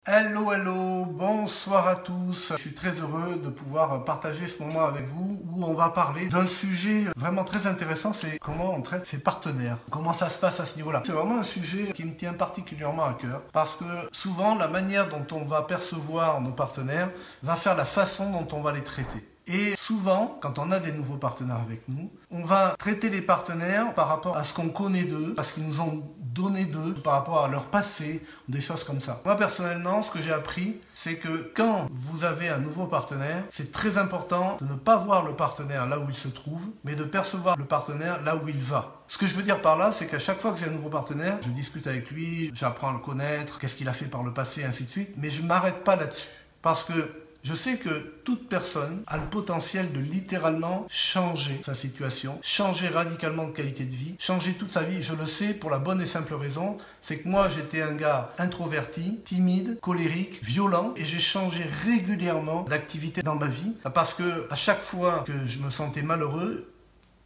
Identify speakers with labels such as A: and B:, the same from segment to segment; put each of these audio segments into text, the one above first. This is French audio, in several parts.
A: Hello, hello, bonsoir à tous. Je suis très heureux de pouvoir partager ce moment avec vous où on va parler d'un sujet vraiment très intéressant, c'est comment on traite ses partenaires. Comment ça se passe à ce niveau-là. C'est vraiment un sujet qui me tient particulièrement à cœur parce que souvent la manière dont on va percevoir nos partenaires va faire la façon dont on va les traiter. Et souvent, quand on a des nouveaux partenaires avec nous, on va traiter les partenaires par rapport à ce qu'on connaît d'eux, à ce qu'ils nous ont donné d'eux, par rapport à leur passé, des choses comme ça. Moi, personnellement, ce que j'ai appris, c'est que quand vous avez un nouveau partenaire, c'est très important de ne pas voir le partenaire là où il se trouve, mais de percevoir le partenaire là où il va. Ce que je veux dire par là, c'est qu'à chaque fois que j'ai un nouveau partenaire, je discute avec lui, j'apprends à le connaître, qu'est-ce qu'il a fait par le passé, et ainsi de suite, mais je ne m'arrête pas là-dessus. Parce que je sais que toute personne a le potentiel de littéralement changer sa situation, changer radicalement de qualité de vie, changer toute sa vie. Je le sais pour la bonne et simple raison, c'est que moi j'étais un gars introverti, timide, colérique, violent et j'ai changé régulièrement d'activité dans ma vie parce que à chaque fois que je me sentais malheureux,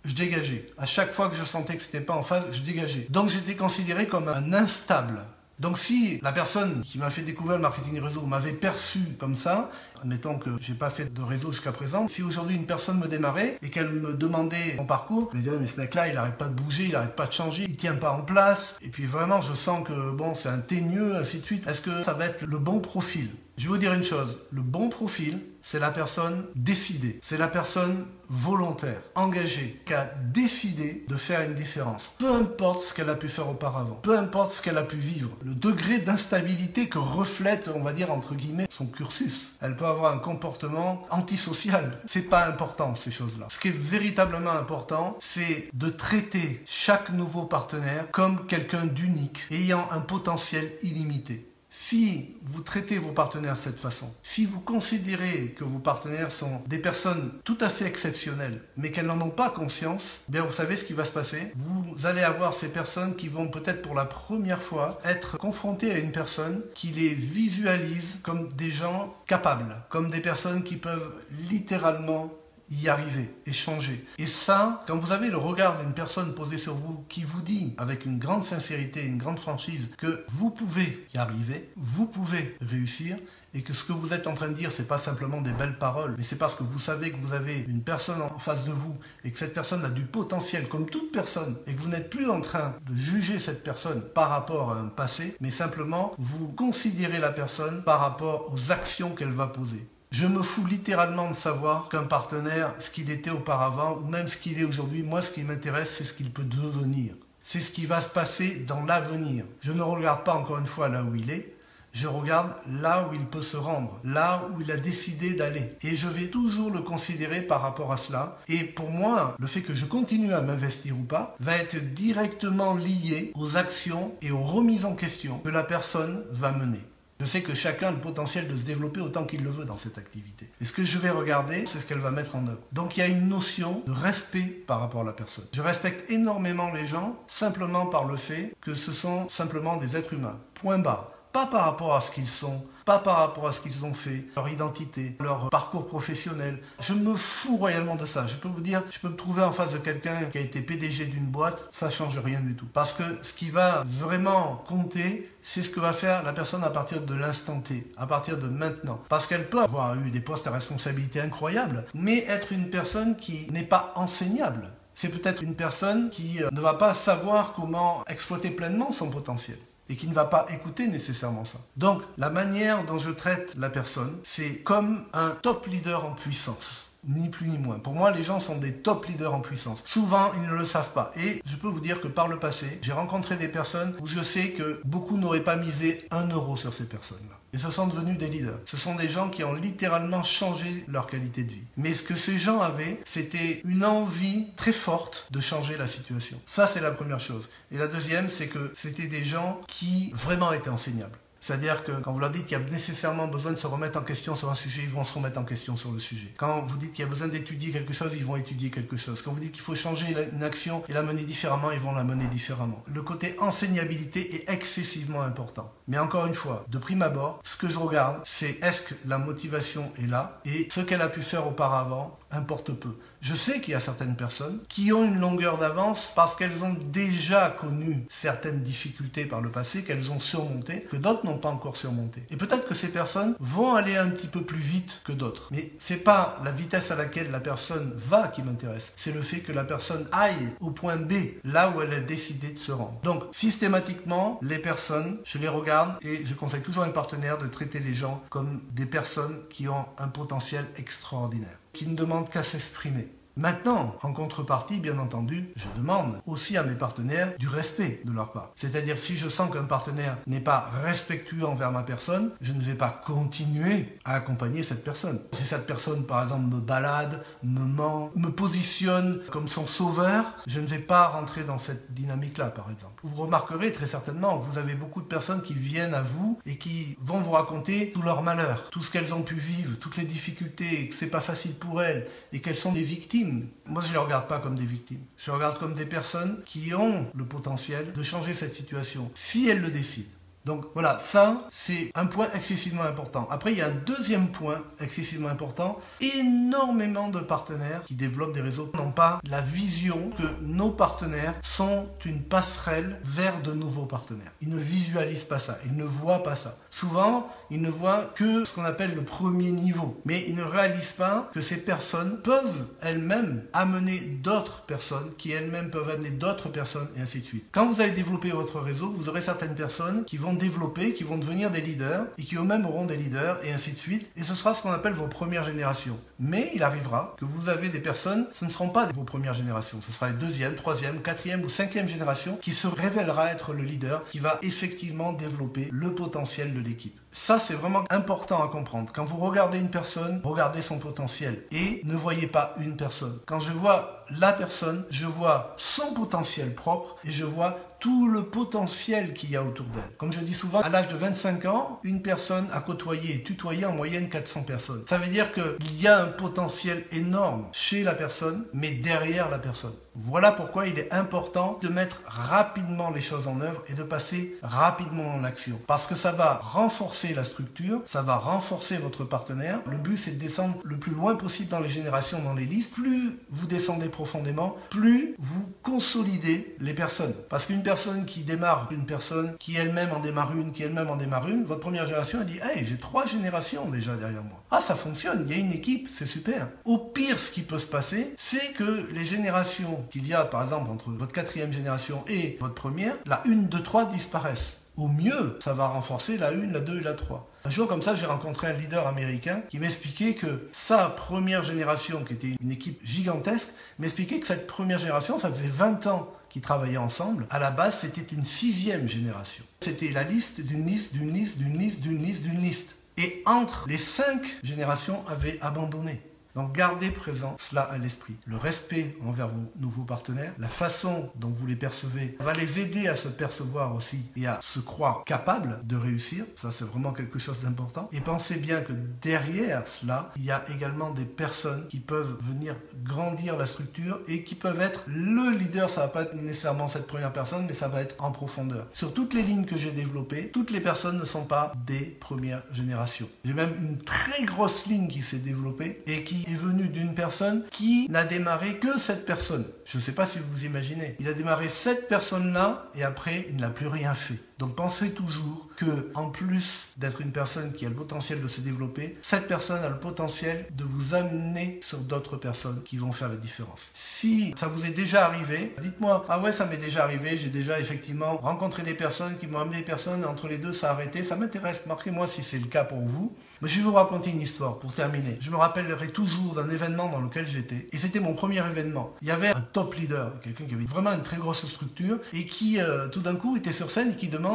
A: je dégageais. À chaque fois que je sentais que c'était pas en phase, je dégageais. Donc j'étais considéré comme un instable. Donc si la personne qui m'a fait découvrir le marketing réseau m'avait perçu comme ça, admettons que j'ai pas fait de réseau jusqu'à présent, si aujourd'hui une personne me démarrait et qu'elle me demandait mon parcours, je me dirais mais ce mec-là il arrête pas de bouger, il arrête pas de changer, il tient pas en place, et puis vraiment je sens que bon c'est un teigneux, ainsi de suite. Est-ce que ça va être le bon profil? Je vais vous dire une chose, le bon profil, c'est la personne décidée, c'est la personne volontaire, engagée, qui a décidé de faire une différence. Peu importe ce qu'elle a pu faire auparavant, peu importe ce qu'elle a pu vivre, le degré d'instabilité que reflète, on va dire entre guillemets, son cursus. Elle peut avoir un comportement antisocial. C'est pas important ces choses-là. Ce qui est véritablement important, c'est de traiter chaque nouveau partenaire comme quelqu'un d'unique, ayant un potentiel illimité. Si vous traitez vos partenaires de cette façon, si vous considérez que vos partenaires sont des personnes tout à fait exceptionnelles, mais qu'elles n'en ont pas conscience, bien vous savez ce qui va se passer. Vous allez avoir ces personnes qui vont peut-être pour la première fois être confrontées à une personne qui les visualise comme des gens capables, comme des personnes qui peuvent littéralement y arriver et changer. Et ça, quand vous avez le regard d'une personne posée sur vous qui vous dit avec une grande sincérité, une grande franchise que vous pouvez y arriver, vous pouvez réussir et que ce que vous êtes en train de dire, c'est pas simplement des belles paroles, mais c'est parce que vous savez que vous avez une personne en face de vous et que cette personne a du potentiel comme toute personne et que vous n'êtes plus en train de juger cette personne par rapport à un passé, mais simplement vous considérez la personne par rapport aux actions qu'elle va poser. Je me fous littéralement de savoir qu'un partenaire, ce qu'il était auparavant, ou même ce qu'il est aujourd'hui, moi ce qui m'intéresse, c'est ce qu'il peut devenir. C'est ce qui va se passer dans l'avenir. Je ne regarde pas encore une fois là où il est, je regarde là où il peut se rendre, là où il a décidé d'aller. Et je vais toujours le considérer par rapport à cela. Et pour moi, le fait que je continue à m'investir ou pas, va être directement lié aux actions et aux remises en question que la personne va mener. Je sais que chacun a le potentiel de se développer autant qu'il le veut dans cette activité. Et ce que je vais regarder, c'est ce qu'elle va mettre en œuvre. Donc il y a une notion de respect par rapport à la personne. Je respecte énormément les gens simplement par le fait que ce sont simplement des êtres humains. Point barre. Pas par rapport à ce qu'ils sont, pas par rapport à ce qu'ils ont fait, leur identité, leur parcours professionnel. Je me fous royalement de ça. Je peux vous dire, je peux me trouver en face de quelqu'un qui a été PDG d'une boîte, ça change rien du tout. Parce que ce qui va vraiment compter, c'est ce que va faire la personne à partir de l'instant T, à partir de maintenant. Parce qu'elle peut avoir eu des postes à responsabilité incroyables, mais être une personne qui n'est pas enseignable. C'est peut-être une personne qui ne va pas savoir comment exploiter pleinement son potentiel et qui ne va pas écouter nécessairement ça. Donc, la manière dont je traite la personne, c'est comme un top leader en puissance. Ni plus ni moins. Pour moi, les gens sont des top leaders en puissance. Souvent, ils ne le savent pas. Et je peux vous dire que par le passé, j'ai rencontré des personnes où je sais que beaucoup n'auraient pas misé 1 euro sur ces personnes-là. Et ce sont devenus des leaders. Ce sont des gens qui ont littéralement changé leur qualité de vie. Mais ce que ces gens avaient, c'était une envie très forte de changer la situation. Ça, c'est la première chose. Et la deuxième, c'est que c'était des gens qui vraiment étaient enseignables. C'est-à-dire que quand vous leur dites qu'il y a nécessairement besoin de se remettre en question sur un sujet, ils vont se remettre en question sur le sujet. Quand vous dites qu'il y a besoin d'étudier quelque chose, ils vont étudier quelque chose. Quand vous dites qu'il faut changer une action et la mener différemment, ils vont la mener différemment. Le côté enseignabilité est excessivement important. Mais encore une fois, de prime abord, ce que je regarde, c'est est-ce que la motivation est là et ce qu'elle a pu faire auparavant importe peu. Je sais qu'il y a certaines personnes qui ont une longueur d'avance parce qu'elles ont déjà connu certaines difficultés par le passé, qu'elles ont surmontées, que d'autres n'ont pas encore surmontées. Et peut-être que ces personnes vont aller un petit peu plus vite que d'autres. Mais c'est pas la vitesse à laquelle la personne va qui m'intéresse, c'est le fait que la personne aille au point B, là où elle a décidé de se rendre. Donc, systématiquement, les personnes, je les regarde et je conseille toujours à un partenaire de traiter les gens comme des personnes qui ont un potentiel extraordinaire, qui ne demandent qu'à s'exprimer. Maintenant, en contrepartie, bien entendu, je demande aussi à mes partenaires du respect de leur part. C'est-à-dire, si je sens qu'un partenaire n'est pas respectueux envers ma personne, je ne vais pas continuer à accompagner cette personne. Si cette personne, par exemple, me balade, me ment, me positionne comme son sauveur, je ne vais pas rentrer dans cette dynamique-là, par exemple. Vous remarquerez très certainement, vous avez beaucoup de personnes qui viennent à vous et qui vont vous raconter tout leur malheur, tout ce qu'elles ont pu vivre, toutes les difficultés, que c'est pas facile pour elles et qu'elles sont des victimes. Moi, je ne les regarde pas comme des victimes. Je les regarde comme des personnes qui ont le potentiel de changer cette situation, si elles le décident. Donc voilà, ça, c'est un point excessivement important. Après, il y a un deuxième point excessivement important. Énormément de partenaires qui développent des réseaux n'ont pas la vision que nos partenaires sont une passerelle vers de nouveaux partenaires. Ils ne visualisent pas ça, ils ne voient pas ça. Souvent, ils ne voient que ce qu'on appelle le premier niveau. Mais ils ne réalisent pas que ces personnes peuvent elles-mêmes amener d'autres personnes, qui elles-mêmes peuvent amener d'autres personnes, et ainsi de suite. Quand vous allez développer votre réseau, vous aurez certaines personnes qui vont développer, qui vont devenir des leaders, et qui eux-mêmes auront des leaders, et ainsi de suite. Et ce sera ce qu'on appelle vos premières générations. Mais il arrivera que vous avez des personnes, ce ne seront pas vos premières générations, ce sera les deuxième, troisième, quatrième ou cinquième génération qui se révélera être le leader, qui va effectivement développer le potentiel de l'équipe. Ça, c'est vraiment important à comprendre. Quand vous regardez une personne, regardez son potentiel et ne voyez pas une personne. Quand je vois la personne, je vois son potentiel propre et je vois tout le potentiel qu'il y a autour d'elle. Comme je dis souvent, à l'âge de 25 ans, une personne a côtoyé et tutoyé en moyenne 400 personnes. Ça veut dire qu'il y a un potentiel énorme chez la personne, mais derrière la personne. Voilà pourquoi il est important de mettre rapidement les choses en œuvre et de passer rapidement en action. Parce que ça va renforcer la structure, ça va renforcer votre partenaire. Le but, c'est de descendre le plus loin possible dans les générations, dans les listes. Plus vous descendez profondément, plus vous consolidez les personnes. Parce qu'une personne qui démarre, une personne qui elle-même en démarre une, qui elle-même en démarre une, votre première génération, elle dit « Hey, j'ai 3 générations déjà derrière moi. Ah, ça fonctionne, il y a une équipe, c'est super. » Au pire, ce qui peut se passer, c'est que les générations qu'il y a, par exemple, entre votre 4e génération et votre première, la 1, 2, 3 disparaissent. Au mieux, ça va renforcer la 1, la 2 et la 3. Un jour comme ça, j'ai rencontré un leader américain qui m'expliquait que sa première génération, qui était une équipe gigantesque, m'expliquait que cette première génération, ça faisait 20 ans qu'ils travaillaient ensemble. À la base, c'était une 6e génération. C'était la liste d'une liste, d'une liste, d'une liste, d'une liste, d'une liste. Et entre les 5 générations avaient abandonné. Donc gardez présent cela à l'esprit. Le respect envers vos nouveaux partenaires, la façon dont vous les percevez va les aider à se percevoir aussi et à se croire capables de réussir. Ça, c'est vraiment quelque chose d'important. Et pensez bien que derrière cela, il y a également des personnes qui peuvent venir grandir la structure et qui peuvent être le leader. Ça ne va pas être nécessairement cette première personne, mais ça va être en profondeur. Sur toutes les lignes que j'ai développées, toutes les personnes ne sont pas des premières générations. J'ai même une très grosse ligne qui s'est développée et qui est venu d'une personne qui n'a démarré que cette personne. Je ne sais pas si vous vous imaginez. Il a démarré cette personne-là et après, il n'a plus rien fait. Donc pensez toujours que, en plus d'être une personne qui a le potentiel de se développer, cette personne a le potentiel de vous amener sur d'autres personnes qui vont faire la différence. Si ça vous est déjà arrivé, dites-moi, ah ouais, ça m'est déjà arrivé, j'ai déjà effectivement rencontré des personnes qui m'ont amené des personnes, entre les deux ça a arrêté, ça m'intéresse, marquez-moi si c'est le cas pour vous. Mais je vais vous raconter une histoire pour terminer. Je me rappellerai toujours d'un événement dans lequel j'étais, et c'était mon premier événement. Il y avait un top leader, quelqu'un qui avait vraiment une très grosse structure, et qui tout d'un coup était sur scène et qui demande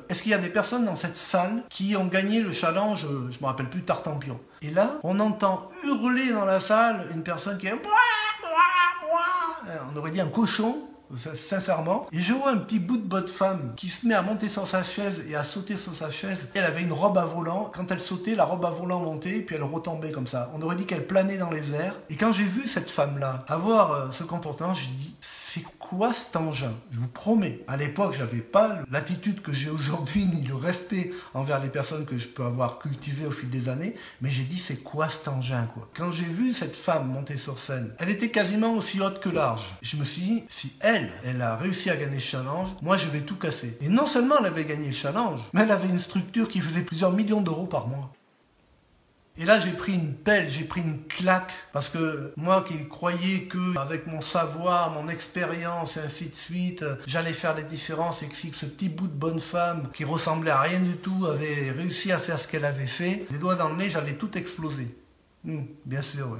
A: est-ce qu'il y a des personnes dans cette salle qui ont gagné le challenge, je ne me rappelle plus, Tartampion. Et là, on entend hurler dans la salle une personne qui est on aurait dit un cochon, sincèrement. Et je vois un petit bout de botte femme qui se met à monter sur sa chaise et à sauter sur sa chaise. Elle avait une robe à volant. Quand elle sautait, la robe à volant montait, puis elle retombait comme ça. On aurait dit qu'elle planait dans les airs. Et quand j'ai vu cette femme-là avoir ce comportement, j'ai dit, c'est quoi cet engin? Je vous promets, à l'époque, j'avais pas l'attitude que j'ai aujourd'hui, ni le respect envers les personnes que je peux avoir cultivées au fil des années, mais j'ai dit, c'est quoi cet engin, quoi? Quand j'ai vu cette femme monter sur scène, elle était quasiment aussi haute que large. Je me suis dit, si elle a réussi à gagner ce challenge, moi je vais tout casser. Et non seulement elle avait gagné le challenge, mais elle avait une structure qui faisait plusieurs millions d'euros par mois. Et là, j'ai pris une pelle, j'ai pris une claque, parce que moi qui croyais que avec mon savoir, mon expérience et ainsi de suite, j'allais faire les différences et que si ce petit bout de bonne femme qui ressemblait à rien du tout avait réussi à faire ce qu'elle avait fait, les doigts dans le nez, j'allais tout exploser. Bien sûr, ouais.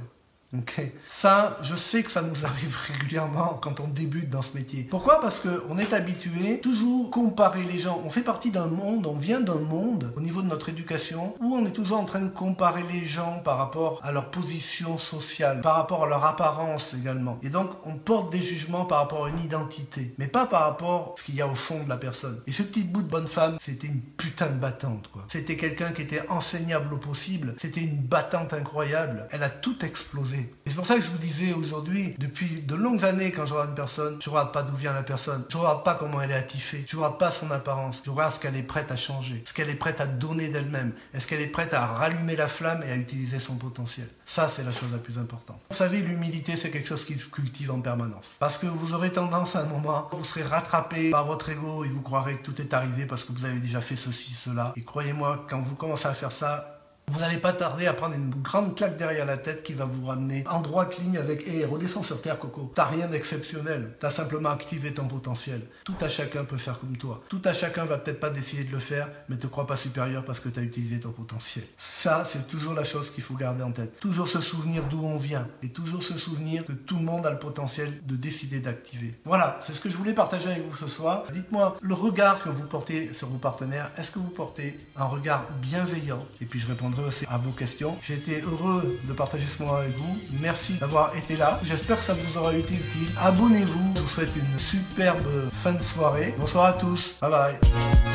A: Okay. Ça, je sais que ça nous arrive régulièrement quand on débute dans ce métier. Pourquoi? Parce qu'on est habitué toujours comparer les gens. On fait partie d'un monde, on vient d'un monde au niveau de notre éducation où on est toujours en train de comparer les gens par rapport à leur position sociale, par rapport à leur apparence également. Et donc, on porte des jugements par rapport à une identité, mais pas par rapport à ce qu'il y a au fond de la personne. Et ce petit bout de bonne femme, c'était une putain de battante, quoi. C'était quelqu'un qui était enseignable au possible, c'était une battante incroyable. Elle a tout explosé. Et c'est pour ça que je vous disais aujourd'hui, depuis de longues années, quand je regarde une personne, je ne regarde pas d'où vient la personne, je ne regarde pas comment elle est attifée, je ne regarde pas son apparence, je regarde ce qu'elle est prête à changer, ce qu'elle est prête à donner d'elle-même, est-ce qu'elle est prête à rallumer la flamme et à utiliser son potentiel. Ça, c'est la chose la plus importante. Vous savez, l'humilité, c'est quelque chose qui se cultive en permanence. Parce que vous aurez tendance à un moment, vous serez rattrapé par votre ego et vous croirez que tout est arrivé parce que vous avez déjà fait ceci, cela. Et croyez-moi, quand vous commencez à faire ça, vous n'allez pas tarder à prendre une grande claque derrière la tête qui va vous ramener en droite ligne avec « Hé, redescends sur terre, Coco. T'as rien d'exceptionnel. T'as simplement activé ton potentiel. Tout à chacun peut faire comme toi. Tout à chacun va peut-être pas décider de le faire, mais te crois pas supérieur parce que t'as utilisé ton potentiel. » Ça, c'est toujours la chose qu'il faut garder en tête. Toujours se souvenir d'où on vient et toujours se souvenir que tout le monde a le potentiel de décider d'activer. Voilà, c'est ce que je voulais partager avec vous ce soir. Dites-moi, le regard que vous portez sur vos partenaires, est-ce que vous portez un regard bienveillant? Et puis je répondrai aussi à vos questions. J'ai été heureux de partager ce moment avec vous. Merci d'avoir été là. J'espère que ça vous aura été utile. Abonnez-vous. Je vous souhaite une superbe fin de soirée. Bonsoir à tous. Bye bye.